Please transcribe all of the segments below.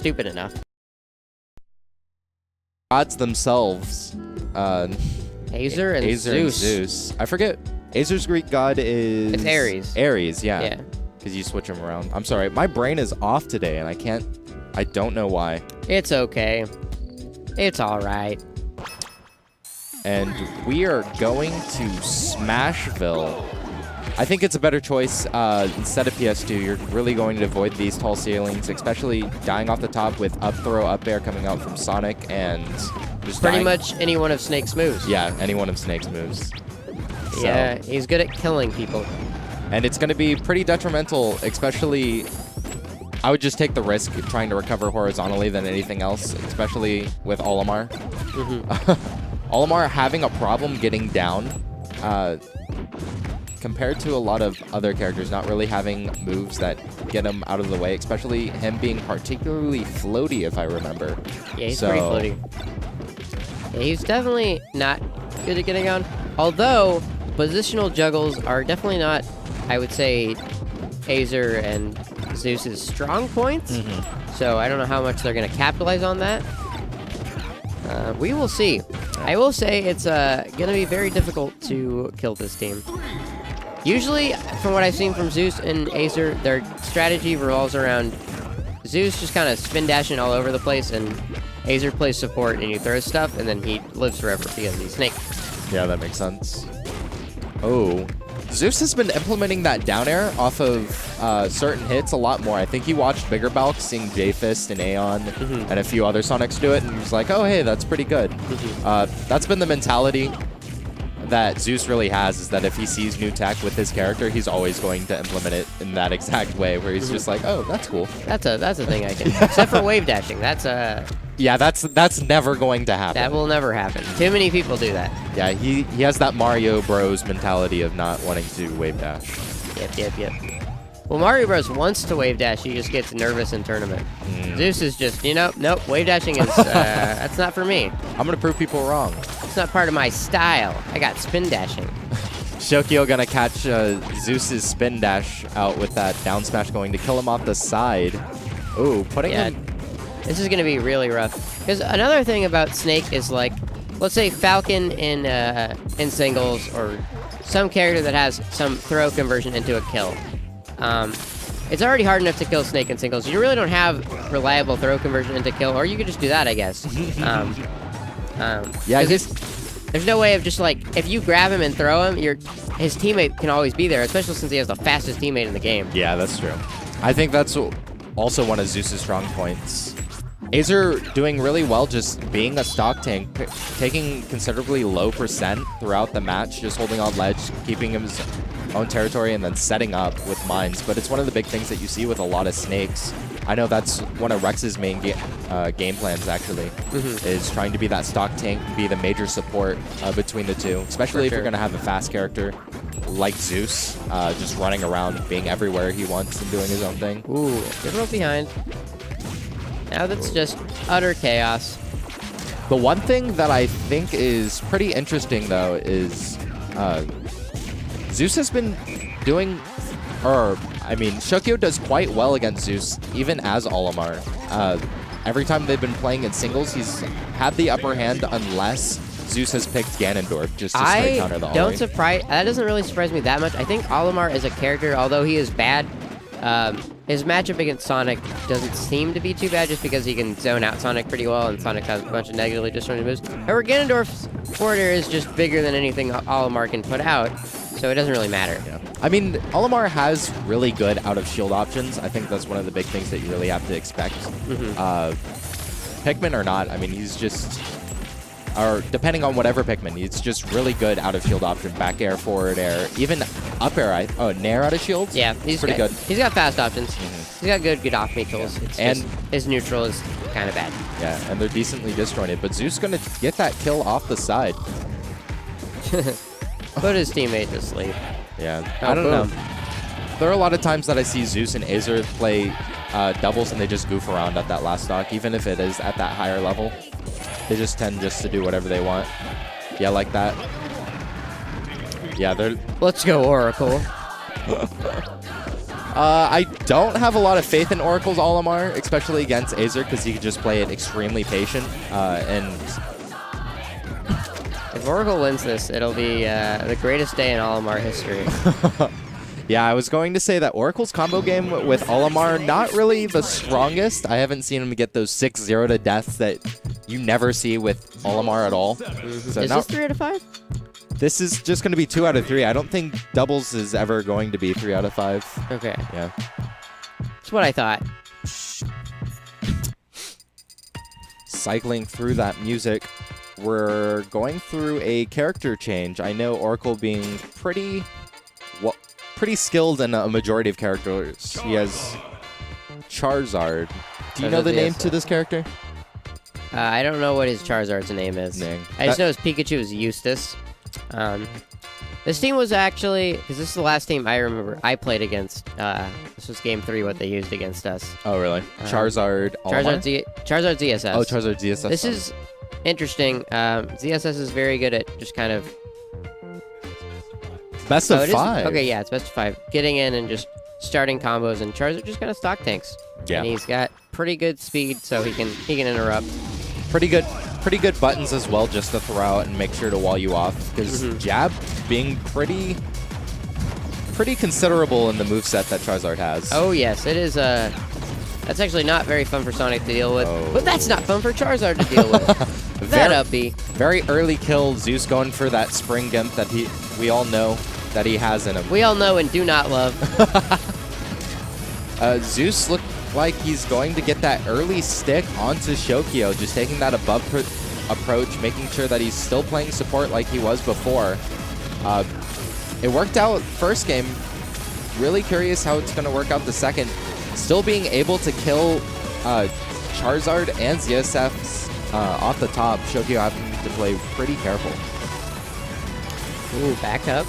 stupid enough. Gods themselves. Azer and Zeus. I forget. Azer's Greek god is... It's Ares. Ares, yeah. Yeah. Because you switch them around. I'm sorry. My brain is off today, and I don't know why. It's okay. It's all right. And we are going to Smashville. I think it's a better choice. Instead of PS2, you're really going to avoid these tall ceilings, especially dying off the top with up throw, up air coming out from Sonic, and just Pretty dying. much any one of Snake's moves. Yeah, any one of Snake's moves. So, yeah, he's good at killing people. and it's going to be pretty detrimental, especially... I would just take the risk of trying to recover horizontally than anything else, especially with Olimar. Olimar having a problem getting down compared to a lot of other characters, not really having moves that get him out of the way, especially him being particularly floaty, if I remember. Yeah, he's pretty floaty. Yeah, he's definitely not good at getting on, although positional juggles are definitely not, I would say, Azer and Zeus's strong points. So I don't know how much they're going to capitalize on that. We will see. I will say it's going to be very difficult to kill this team. Usually, from what I've seen from Zeus and Azer, their strategy revolves around Zeus just kind of spin dashing all over the place, and Azer plays support and you throw stuff, and then he lives forever because he's Snake. Yeah, that makes sense. Oh. Zeus has been implementing that down air off of certain hits a lot more. I think he watched Bigger Balk, seeing J-Fist and Aeon and a few other Sonics do it, and he was like, oh, hey, that's pretty good. That's been the mentality that Zeus really has, is that if he sees new tech with his character, he's always going to implement it in that exact way, where he's just like, oh, that's cool. That's a thing I can... Except for wave dashing. That's a... Yeah, that's never going to happen. That will never happen. Too many people do that. Yeah, he has that Mario Bros mentality of not wanting to wave dash. Yep. Well, Mario Bros wants to wave dash, he just gets nervous in tournament. Zeus is just, nope, wave dashing is, that's not for me. I'm gonna prove people wrong. It's not part of my style. I got spin dashing. Shokio gonna catch Zeus's spin dash out with that down smash, going to kill him off the side. Ooh, putting him... This is going to be really rough. Because another thing about Snake is, like, let's say Falcon in singles, or some character that has some throw conversion into a kill. It's already hard enough to kill Snake in singles. You really don't have reliable throw conversion into kill, or you could just do that, I guess. Yeah, there's no way of just, like, if you grab him and throw him, his teammate can always be there, especially since he has the fastest teammate in the game. Yeah, that's true. I think that's also one of Zeus's strong points. Azer doing really well just being a stock tank, taking considerably low percent throughout the match, just holding on ledge, keeping his own territory, and then setting up with mines. But it's one of the big things that you see with a lot of Snakes. I know that's one of Rex's main game plans, actually, is trying to be that stock tank, be the major support between the two, especially if you're going to have a fast character like Zeus, just running around, being everywhere he wants and doing his own thing. Ooh, good roll behind. Now that's just utter chaos. The one thing that I think is pretty interesting, though, is Zeus has been doing, Shokio does quite well against Zeus, even as Olimar. Every time they've been playing in singles, he's had the upper hand unless Zeus has picked Ganondorf just to straight counter the Ollie. That doesn't really surprise me that much. I think Olimar is a character, although he is bad, his matchup against Sonic doesn't seem to be too bad just because he can zone out Sonic pretty well, and Sonic has a bunch of negatively disjointed moves. However, Ganondorf's forward air is just bigger than anything Olimar can put out, so it doesn't really matter. Yeah. I mean, Olimar has really good out-of-shield options. I think that's one of the big things that you really have to expect. Pikmin or not, I mean, he's just... Or depending on whatever Pikmin, it's just really good out-of-shield option. Back air, forward air, even up air. Nair out-of-shield? Yeah, he's pretty good. He's got fast options. He's got good off-me kills. It's and just, his neutral is kind of bad. Yeah, and they're decently disjointed. But Zeus going to get that kill off the side. Put his teammate to sleep. Yeah, I don't know. There are a lot of times that I see Zeus and Azer play doubles and they just goof around at that last stock, even if it is at that higher level. They just tend just to do whatever they want. Yeah, like that. Yeah, they're... Let's go, Oracle. I don't have a lot of faith in Oracle's Olimar, especially against Azer, because he could just play it extremely patient. And if Oracle wins this, it'll be the greatest day in Olimar history. yeah, I was going to say that Oracle's combo game with Olimar, not really the strongest. I haven't seen him get those 6-0 to deaths that you never see with Olimar at all. So Is this 3 out of 5? This is just going to be 2 out of 3. I don't think doubles is ever going to be 3 out of 5. Okay. Yeah. That's what I thought. Cycling through that music, we're going through a character change. I know Oracle being pretty skilled in a majority of characters. He has Charizard. Do you know the name to this character? I don't know what his Charizard's name is. Dang. I just know his Pikachu is Eustace. This team was actually, because this is the last team I remember I played against. This was game 3, what they used against us. Oh, really? Charizard Charizard ZSS. Oh, Charizard ZSS. This is interesting. ZSS is very good at just kind of... Best of 5. Okay, yeah, it's best of 5. Getting in and just starting combos, and Charizard just kind of stock tanks. Yeah. And he's got pretty good speed, so he can interrupt. Pretty good buttons as well, just to throw out and make sure to wall you off. Because jab being pretty considerable in the moveset that Charizard has. Oh yes, it is. That's actually not very fun for Sonic to deal with, but that's not fun for Charizard to deal with. That up B. Very early kill. Zeus going for that Spring Gimp that we all know that he has in him. We all know and do not love. Zeus looked like he's going to get that early stick onto Shokio, just taking that above approach, making sure that he's still playing support like he was before. It worked out first game. Really curious how it's going to work out the second. Still being able to kill Charizard and ZSF off the top. Shokio having to play pretty careful. Ooh, back up.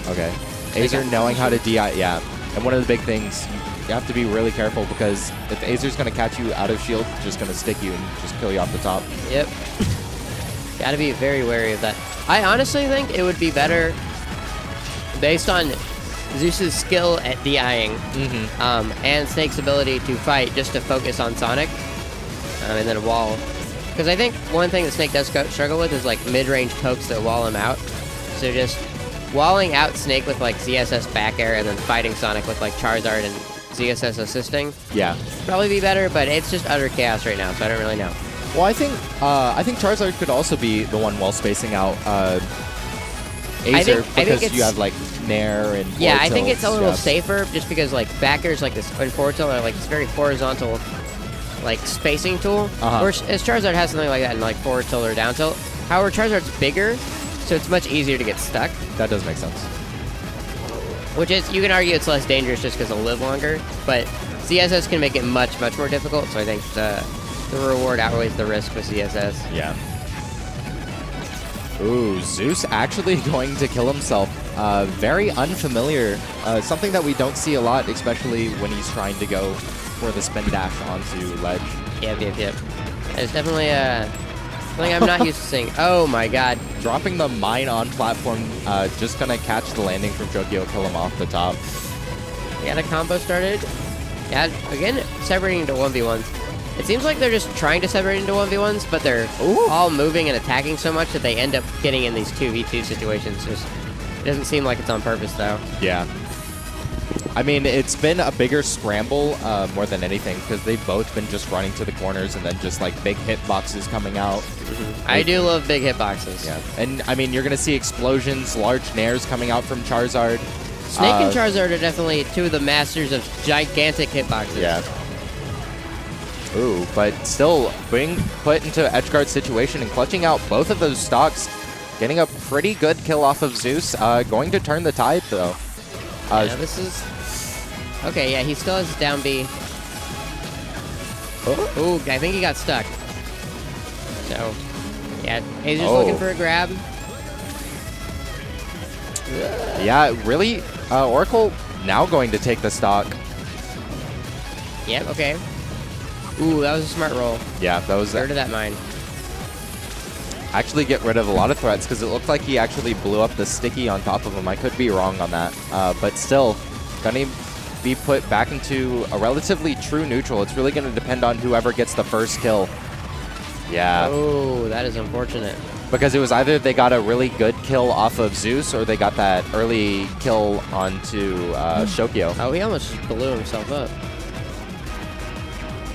Okay. Azer knowing how to DI, yeah. And one of the big things, you have to be really careful, because if Azer's going to catch you out of shield, it's just going to stick you and just kill you off the top. Yep. Gotta be very wary of that. I honestly think it would be better, based on Zeus's skill at DIing, and Snake's ability to fight, just to focus on Sonic, and then a wall. Because I think one thing that Snake does struggle with is like mid-range pokes that wall him out. So just walling out Snake with like ZSS back air and then fighting Sonic with like Charizard and ZSS assisting. Yeah. Probably be better, but it's just utter chaos right now, so I don't really know. Well, I think Charizard could also be the one while spacing out Azer, because you have like Nair and yeah, I think and it's a little stuff. safer, just because like back airs like this and forward tilt are like this very horizontal like spacing tool. Whereas Charizard has something like that in like forward tilt or down tilt. However, Charizard's bigger, so it's much easier to get stuck. That does make sense. Which is, you can argue it's less dangerous just because it'll live longer, but ZSS can make it much, much more difficult, so I think the reward outweighs the risk with ZSS. Yeah. Ooh, Zeus actually going to kill himself. Very unfamiliar. Something that we don't see a lot, especially when he's trying to go for the spin dash onto ledge. Yep. It's definitely something I'm not used to seeing. Oh my god. Dropping the mine on platform, just gonna catch the landing from Shokio, kill him off the top. We got a combo started. Yeah, again, separating into 1v1s. It seems like they're just trying to separate into 1v1s, but they're all moving and attacking so much that they end up getting in these 2v2 situations. It doesn't seem like it's on purpose, though. Yeah. I mean, it's been a bigger scramble more than anything, because they've both been just running to the corners and then just like big hitboxes coming out. I do love big hitboxes. Yeah, and I mean, you're going to see explosions, large nairs coming out from Charizard. Snake and Charizard are definitely two of the masters of gigantic hitboxes. Yeah. Ooh, but still being put into an edgeguard situation and clutching out both of those stocks, getting a pretty good kill off of Zeus. Going to turn the tide, though. Yeah, this is... Okay, yeah, he still has down B. Ooh, I think he got stuck. So, yeah, Azer's looking for a grab. Yeah, really, Oracle now going to take the stock. Yep, okay. Ooh, that was a smart roll. Yeah, that was... Get rid of that mine. Actually get rid of a lot of threats, because it looked like he actually blew up the sticky on top of him. I could be wrong on that, but still, gonna be put back into a relatively true neutral. It's really going to depend on whoever gets the first kill. Yeah. Oh, that is unfortunate. Because it was either they got a really good kill off of Zeus or they got that early kill onto Shokio. Oh, he almost blew himself up.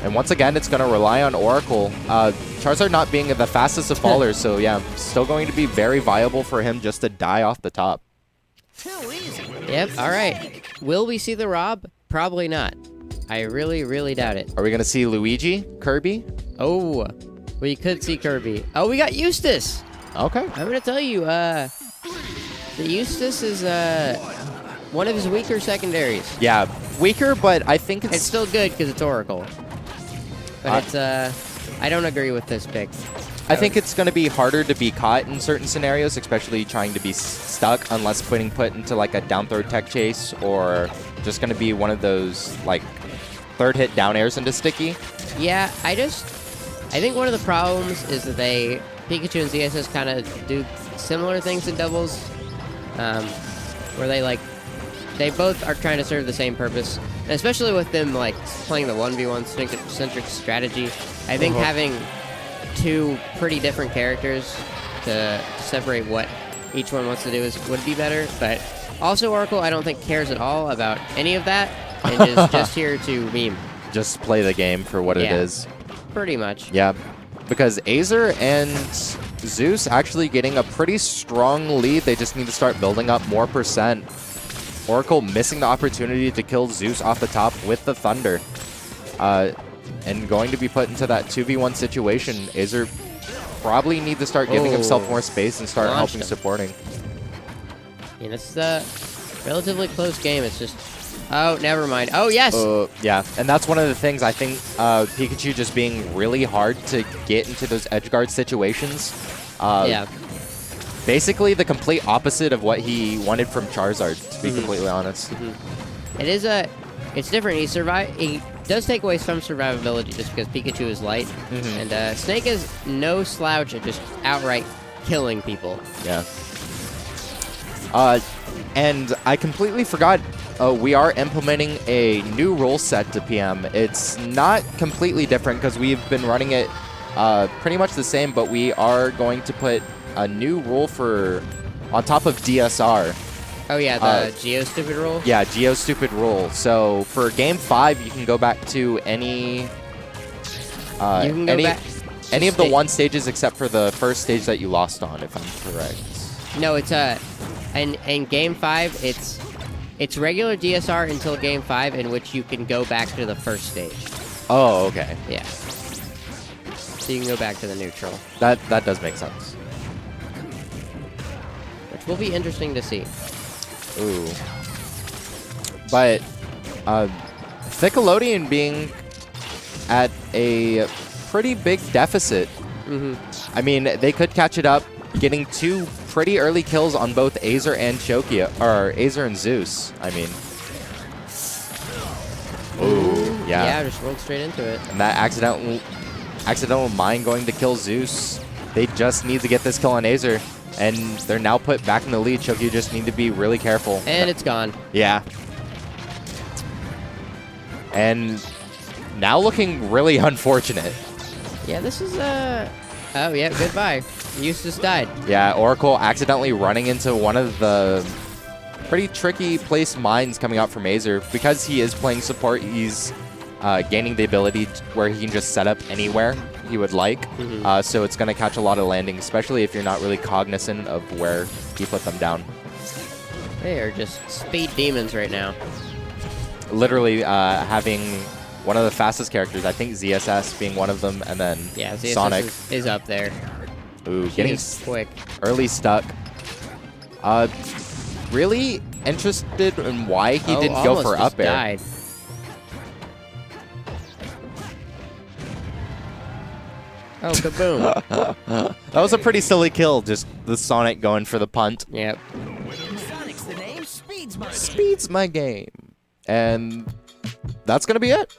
And once again, it's going to rely on Oracle. Charizard not being the fastest of fallers, so yeah, still going to be very viable for him just to die off the top. Yep, all right. Will we see the Rob? Probably not. I really, really doubt it. Are we going to see Luigi? Kirby? Oh, we could see Kirby. Oh, we got Eustace. Okay. I'm going to tell you, the Eustace is one of his weaker secondaries. Yeah, weaker, but I think It's still good because it's Oracle. But I don't agree with this pick. I think it's going to be harder to be caught in certain scenarios, especially trying to be stuck unless being put into like a down throw tech chase or just going to be one of those like third hit down airs into sticky. Yeah, I think one of the problems is that Pikachu and ZSS kind of do similar things in doubles, where they both are trying to serve the same purpose. And especially with them like playing the 1v1 centric strategy, I think having two pretty different characters to separate what each one wants to do would be better. But also Oracle, I don't think cares at all about any of that and is just here to meme. Just play the game for what it is. Pretty much. Yeah, because Azer and Zeus actually getting a pretty strong lead. They just need to start building up more percent. Oracle missing the opportunity to kill Zeus off the top with the Thunder. And going to be put into that 2v1 situation. Azer probably need to start giving himself more space and start helping supporting. And it's a relatively close game. It's just... Oh, never mind. Oh, yes! Yeah, and that's one of the things I think Pikachu just being really hard to get into those edgeguard situations. Yeah. Basically the complete opposite of what he wanted from Charizard, to be completely honest. It is it's different. He does take away some survivability just because Pikachu is light. And Snake is no slouch at just outright killing people. Yeah. And I completely forgot, we are implementing a new rule set to PM. It's not completely different because we've been running it pretty much the same, but we are going to put a new rule for on top of DSR. Oh yeah, the Geo Stupid rule? Yeah, Geo Stupid rule. So for Game 5, you can go back to any of the one stages except for the first stage that you lost on, if I'm correct. No, it's in Game 5, it's regular DSR until Game 5, in which you can go back to the first stage. Oh, okay. Yeah. So you can go back to the neutral. That does make sense. Which will be interesting to see. Ooh. But Nickelodeon being at a pretty big deficit. I mean, they could catch it up, getting two pretty early kills on both Azer and Shokio, or Azer and Zeus, I mean. Ooh, yeah. Yeah, just rolled straight into it. And that accidental mine going to kill Zeus. They just need to get this kill on Azer, and they're now put back in the lead. Shokio just need to be really careful. And it's gone. Yeah. And now looking really unfortunate. Yeah, this is, oh, yeah, goodbye. Eustace died. Yeah, Oracle accidentally running into one of the pretty tricky place mines coming out from Azer. Because he is playing support, he's gaining the ability where he can just set up anywhere he would like. So it's going to catch a lot of landing, especially if you're not really cognizant of where he put them down. They are just speed demons right now. Literally having one of the fastest characters, I think ZSS being one of them, and then ZSS Sonic is up there. Ooh, getting quick. Early stuck. Really interested in why he didn't go for up air. Died. Oh, kaboom. That was a pretty silly kill, just the Sonic going for the punt. Yep. Sonic's the name, speed's my Speed's my game. And that's going to be it.